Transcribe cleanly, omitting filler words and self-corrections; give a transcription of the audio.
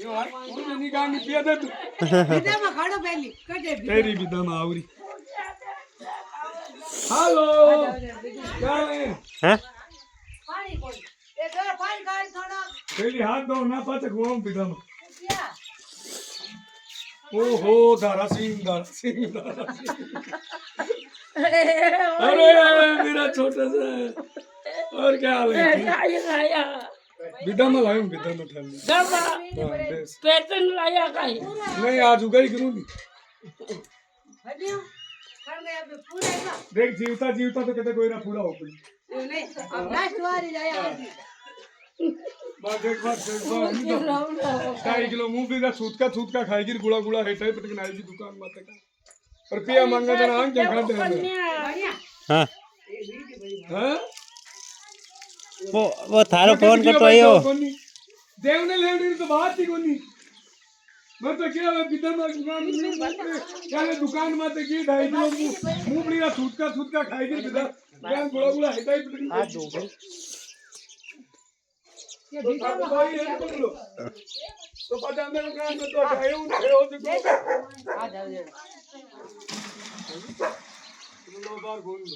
नहीं गांगी पिया दे तू विदा में खाड़ो पहली कटे तेरी विदा में आवरी हेलो क्या है हैं पानी कोई ए घर पानी गाड़ी थोड़ा पहले हाथ धो ना पाते घुमाऊं विदा में क्या ओहो दारा सिंह अरे मेरा छोटा सा और क्या हाल है लाया विदा में लाऊं विदा में ठंड दवा पेटन लाया काई नहीं आज उगा ही करूंगी हटियो कर गया अबे पूरा ना देख जीवता जीवता तो कहते कोई ना पूरा हो गई नहीं अब लास्ट वाली जाया आज बात देख बात 2.5 किलो मूंग भी का सूत का खाएगी गुड़ा गुड़ा है टाइप पटक नाई की दुकान मत का और पिया मांगा तो आंख क्या खाते हैं बढ़िया हाँ हैं वो थारो फोन करतो आयो देव ने लेवड़ी तो बात ही कोनी मैं तो क्या है बिदर में दुकान में तो की 2.5 किलो मूंगफली का सूत का खाएगी बिदर क्या गुड़ा गुड़ा है टाइप पटक आ दो ये विदा में भाई ये पकड़ो तो पता मेरे कान में तो आयो हो चुको आ जाओ लो बार घूम लो